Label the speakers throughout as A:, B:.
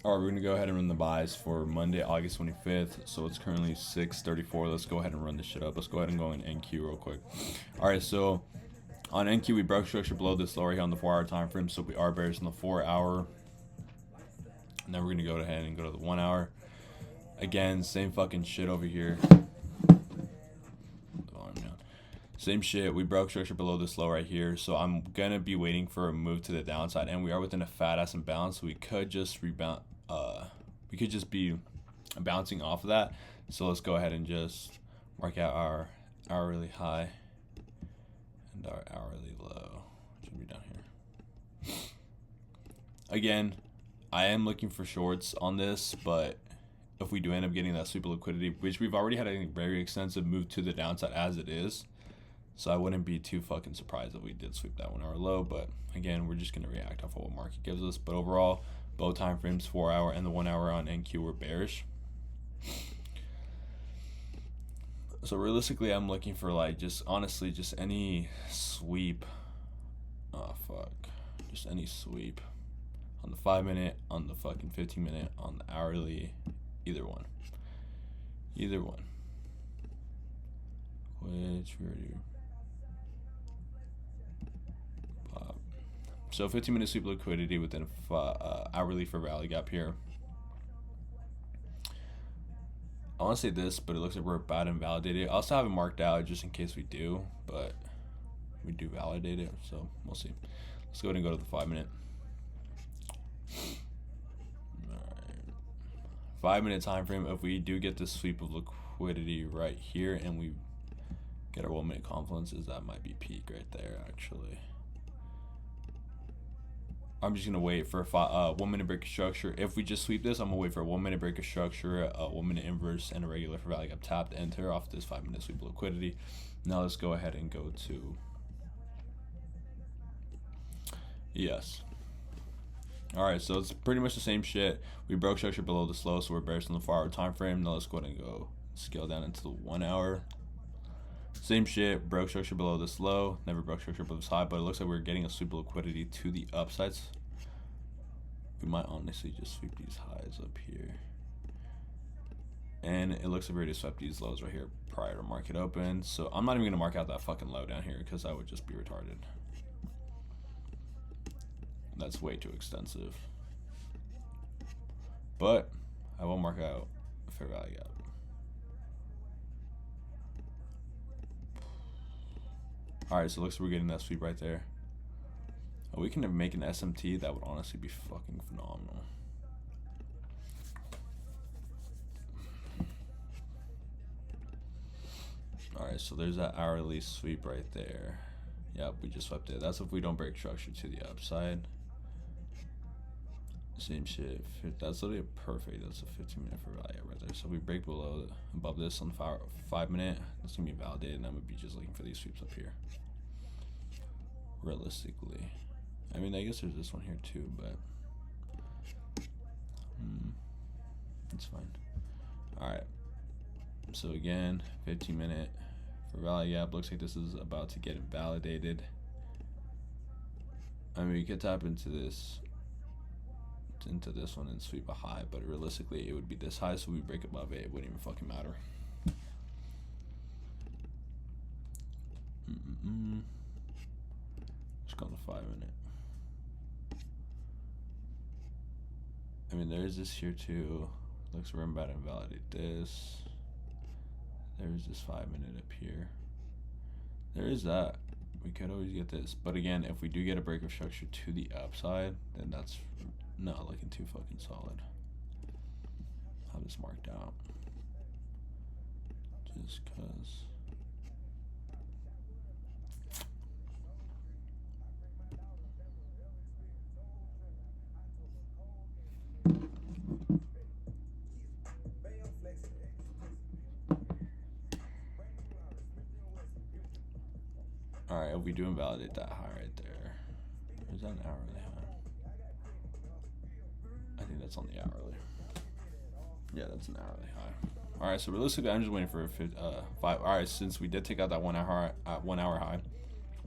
A: All right, we're gonna go ahead and run the buys for Monday, August 25th. So it's currently 6:34. Let's go ahead and run this shit up. Let's go ahead and go in NQ real quick. All right, so on NQ we broke structure below this lower here on the 4-hour time frame, so we are bearish in the 4-hour. And then we're gonna go ahead and go to the 1-hour. Again, same fucking shit over here. Same shit. We broke structure below this low right here, so I'm gonna be waiting for a move to the downside, and we are within a fat ass imbalance, so we could just rebound. We could just be bouncing off of that. So let's go ahead and just mark out our hourly high and our hourly low. Should be down here. Again, I am looking for shorts on this, but if we do end up getting that sweep of liquidity, which we've already had a very extensive move to the downside as it is. So I wouldn't be too fucking surprised if we did sweep that 1-hour low. But again, we're just going to react off of what market gives us. But overall, both time frames, 4-hour and the 1-hour on NQ, were bearish. So realistically, I'm looking for like just honestly just any sweep. Oh fuck. Just any sweep. On the 5-minute, on the fucking 15-minute, on the hourly. Either one. Either one. Which we already... So 15-minute sweep liquidity within hourly for rally gap here. I want to say this, but it looks like we're about to invalidate it. I also have it marked out just in case we do, but we do validate it, so we'll see. Let's go ahead and go to the 5-minute. Alright. 5-minute time frame. If we do get this sweep of liquidity right here and we get our 1-minute confluences, that might be peak right there actually. I'm just going to wait for a 1-minute break of structure. If we just sweep this, I'm going to wait for a 1-minute break of structure, a 1-minute inverse, and a regular for value gap tap to enter off this 5-minute sweep of liquidity. Now let's go ahead and go to ES. Alright, so it's pretty much the same shit. We broke structure below the low, so we're bearish on the 4-hour time frame. Now let's go ahead and go scale down into the 1-hour. Same shit, broke structure below this low, never broke structure above this high, but it looks like we're getting a sweep of liquidity to the upsides. We might honestly just sweep these highs up here. And it looks like we already swept these lows right here prior to market open. So I'm not even going to mark out that fucking low down here because that would just be retarded. That's way too extensive. But I will mark out a fair value gap. Alright, so it looks like we're getting that sweep right there. We can make an SMT. That would honestly be fucking phenomenal. Alright, so there's that hourly sweep right there. Yep, we just swept it. That's if we don't break structure to the upside. Same shit. That's literally perfect. That's a 15-minute for value right there. So if we break above this on the 5-minute, it's gonna be validated, and then we'd be just looking for these sweeps up here. Realistically, I mean, I guess there's this one here too, but it's fine. All right. So again, 15-minute for value gap. Looks like this is about to get invalidated. I mean, we could tap into this one and sweep a high, but realistically it would be this high, so we break above it, it wouldn't even fucking matter. Let's go on the 5-minute. I mean, there's this here too. Looks like we're about to invalidate this. There's this 5-minute up here. There is that. We could always get this, but again, if we do get a break of structure to the upside, then that's not looking too fucking solid. I'll have this marked out just cause. Alright, if we do invalidate that high right there, is that an hourly high? I think that's on the hourly. Yeah, that's an hourly high. Alright, so realistically, I'm just waiting for a 5. Alright, since we did take out that 1 hour high,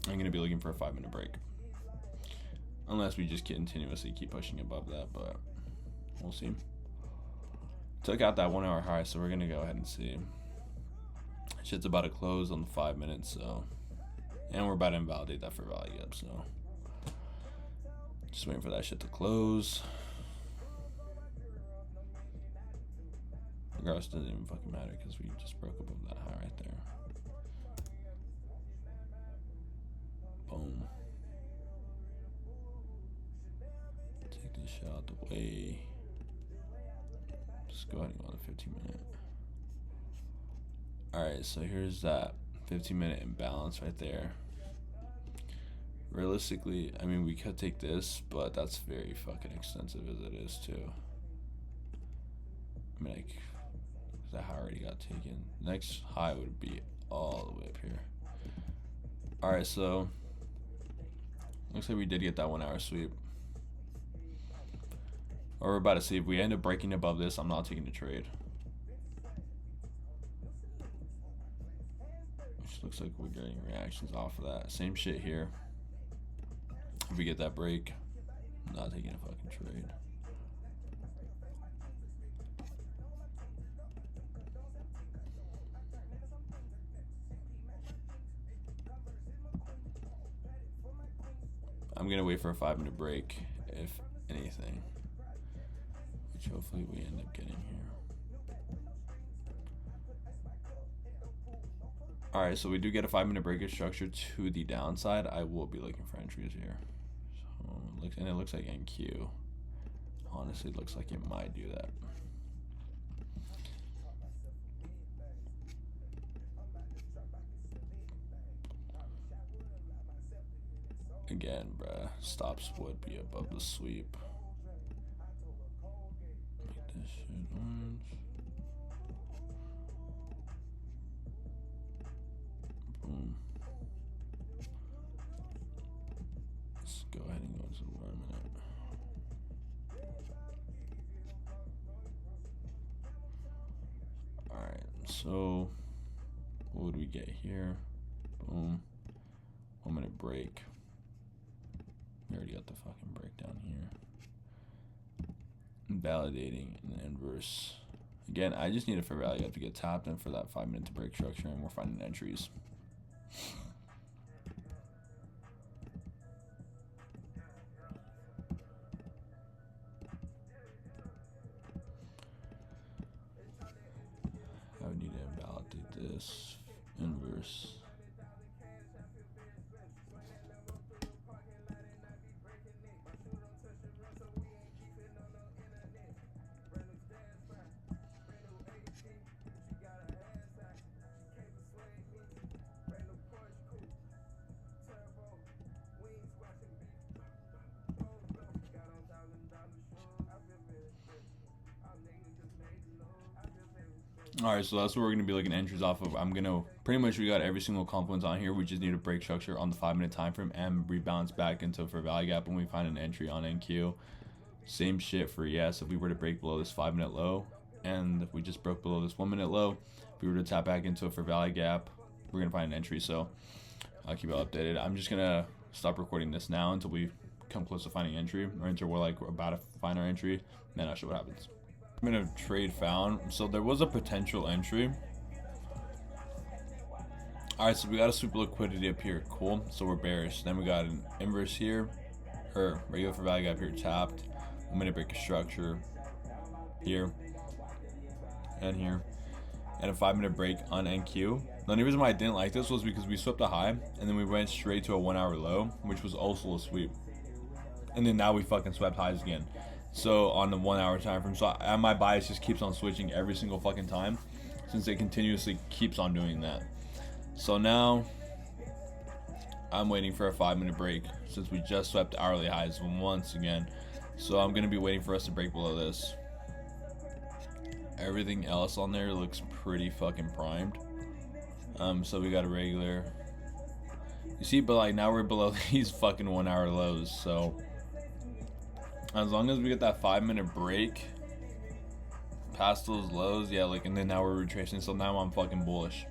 A: I'm going to be looking for a 5-minute break. Unless we just continuously keep pushing above that, but We'll see. Took out that 1 hour high, so we're gonna go ahead and see. Shit's about to close on the 5 minutes, so, and we're about to invalidate that for value gap, so just waiting for that shit to close. Regardless, doesn't even fucking matter because we just broke above that high right there. Boom. Take this shit out the way. Just go ahead and go on the 15-minute. Alright, so here's that 15-minute imbalance right there. Realistically, I mean, we could take this, but that's very fucking extensive as it is too. I mean, like, that high already got taken. Next high would be all the way up here. Alright, so looks like we did get that 1 hour sweep. Or we're about to see if we end up breaking above this. I'm not taking the trade. Which looks like we're getting reactions off of that. Same shit here. If we get that break, I'm not taking a fucking trade. I'm gonna wait for a 5-minute break, if anything, which hopefully we end up getting here. Alright, so we do get a 5-minute breakage structure to the downside. I will be looking for entries here. So it looks like NQ. Honestly, it looks like it might do that. Again, bruh, stops would be above the sweep. Make this shit orange. Boom. Let's go ahead and go into the 1 minute. Alright, so what would we get here? Boom. 1 minute break. We already got the fucking breakdown here. Validating an inverse. Again, I just need a fair value to get tapped in for that 5 minute to break structure, and we're finding entries. I would need to invalidate this inverse. Alright, so that's what we're going to be looking at entries off of. I'm going to, pretty much we got every single confluence on here. We just need a break structure on the 5 minute time frame and rebalance back into for value gap when we find an entry on NQ. Same shit for ES. If we were to break below this 5 minute low, and if we just broke below this 1 minute low, if we were to tap back into it for value gap, we're going to find an entry. So I'll keep it updated. I'm just going to stop recording this now until we come close to finding entry, or until we're like about to find our entry, then I'll show what happens. A trade found. So there was a potential entry. Alright, so we got a super liquidity up here. Cool. So we're bearish. Then we got an inverse here, or regular for value gap here tapped. 1 minute break structure here and here, and a 5 minute break on NQ. The only reason why I didn't like this was because we swept a high and then we went straight to a 1 hour low, which was also a sweep, and then now we fucking swept highs again. So on the 1 hour time frame, so my bias just keeps on switching every single fucking time, since it continuously keeps on doing that. So now I'm waiting for a 5 minute break, since we just swept hourly highs once again. So I'm gonna be waiting for us to break below this. Everything else on there looks pretty fucking primed. So we got a regular. You see, but like now we're below these fucking 1 hour lows. So as long as we get that 5 minute break past those lows, yeah, like, and then now we're retracing. So now I'm fucking bullish,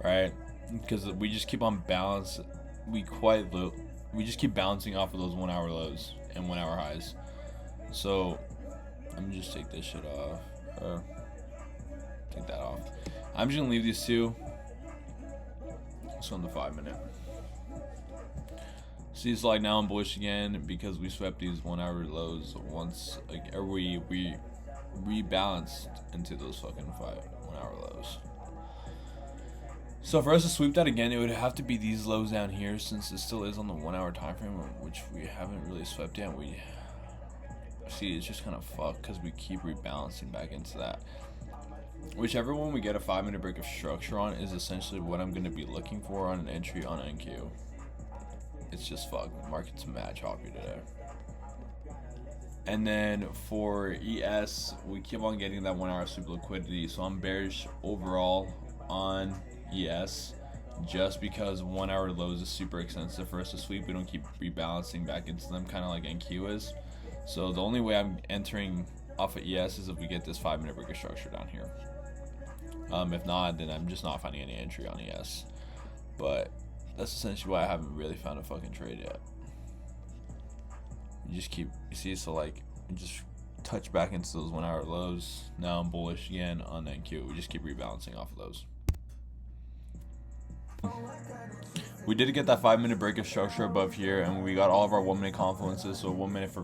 A: right? Because we just keep on balance. We just keep bouncing off of those 1 hour lows and 1 hour highs. So I'm gonna just take this shit off. Or take that off. I'm just gonna leave these two. Let's go on the 5 minute. See, it's like now I'm bullish again because we swept these 1 hour lows once, like, or we rebalanced into those fucking 1 hour lows. So for us to sweep that again, it would have to be these lows down here, since it still is on the 1 hour time frame, which we haven't really swept yet. We see it's just kind of fucked because we keep rebalancing back into that. Whichever one we get a 5 minute break of structure on is essentially what I'm going to be looking for on an entry on NQ. It's just fucked. The market's mad choppy today. And then for ES, we keep on getting that 1 hour sweep liquidity. So I'm bearish overall on ES just because 1 hour lows is super expensive for us to sweep. We don't keep rebalancing back into them, kind of like NQ is. So the only way I'm entering off of ES is if we get this 5 minute break of structure down here. If not, then I'm just not finding any entry on ES. But that's essentially why I haven't really found a fucking trade yet. You just keep, you see, so like, you just touch back into those 1 hour lows. Now I'm bullish again on NQ. We just keep rebalancing off of those. We did get that 5 minute break of structure above here, and we got all of our 1 minute confluences. So 1 minute for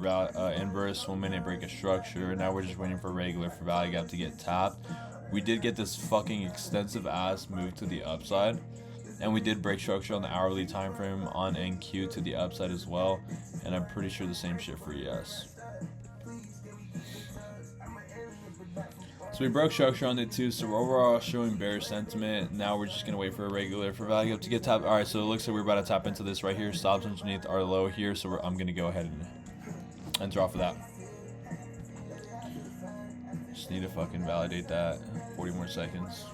A: inverse, 1 minute break of structure. Now we're just waiting for regular for value gap to get tapped. We did get this fucking extensive ass move to the upside, and we did break structure on the hourly time frame on NQ to the upside as well, and I'm pretty sure the same shit for ES. So we broke structure on it too, so we're overall showing bearish sentiment. Now we're just gonna wait for a regular for value up to get tapped. All right, so it looks like we're about to tap into this right here. Stops underneath our low here, so I'm gonna go ahead and enter off of that. Just need to fucking validate that. 40 more seconds.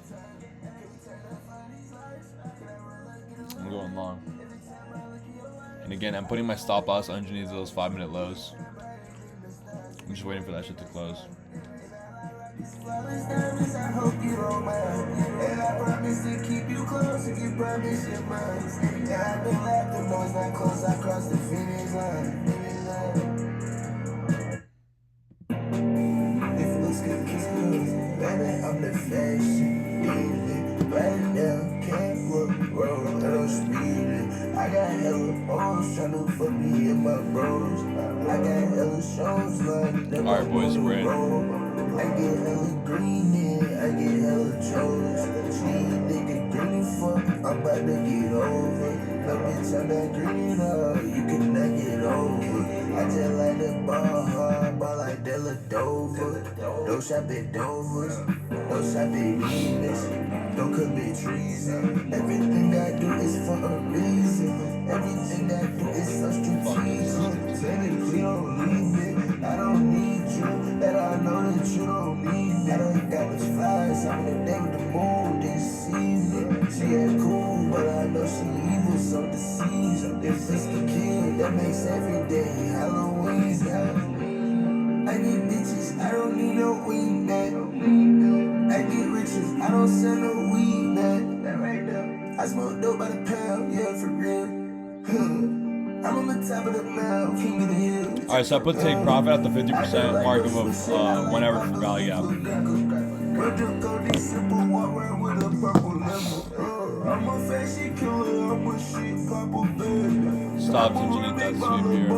A: I'm going long. And again, I'm putting my stop loss underneath those 5 minute lows. I'm just waiting for that shit to close. I hope you don't mind, and I promise to keep you close if you promise your mind. And I've been laughing, no, it's not close, I crossed the finish line. If it looks good, it's good. Baby, I'm the fashion, right now, can't look wrong, I don't speed it. I got hella bones tryna fuck me and my bros. I got hella shows like alright, boys, we're in. I get hella green in, I get hella chose. She nigga green fuck, I'm about to get over. No bitch, I'm not green up, you cannot get over. I just like the ball hard, ball like Della Dover. Don't shop at Dover's, don't shop at Venus, don't commit treason. Everything I do is for a reason. Everything I do is so strategic. Technically, don't leave it, I don't need you. That I know that you don't need me. I don't got much flies, I'm in the day with the moon this evening. She ain't cool, but I know she evil, so deceived. If it's the kid, that makes every day Halloween. I get bitches, I don't need no weed back. I get riches, I don't sell no weed back. I smoke dope by the pound, yeah, for real. I'm on the top of the mountain, king of the hill. Alright, so I put take profit at the 50% mark of 1 hour for value gap. Stops underneath that sweep here.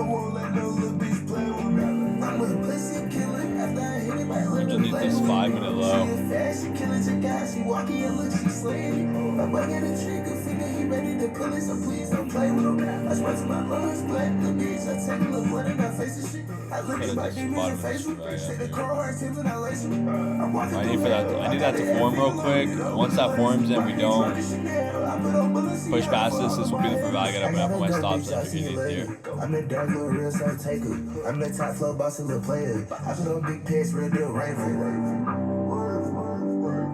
A: Underneath this 5 minute low. I need that to form real quick. Once that forms and we don't push past this will be the for value get up and I put my stops underneath here. I'm the dark little real soul taker. I'm the top flow boss and the player. I put on big pants, real deal rival.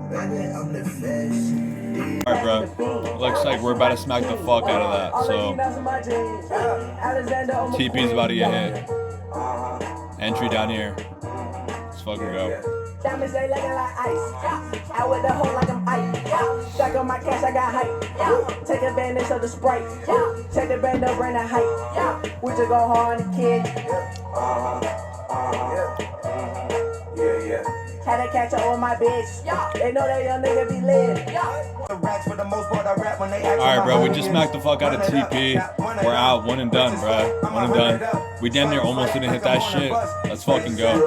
A: Baby, I'm the fashion. Alright, bro. Looks like we're about to smack the fuck out of that. So, TP's about to get hit. Entry down here. Let's fucking go. Diamonds, they looking like ice. Out with the hole like I'm ice. Stack on my cash, I got hype. Take advantage of the sprite. Take the band up, bring the hype. We just go hard on the kid.
B: Had to catch up on my bitch. They know that young nigga be lit.
A: Alright, bro, we just smacked the fuck out of TP. We're out, one and done, bro. One and done. We damn near almost didn't hit that shit. Let's fucking go.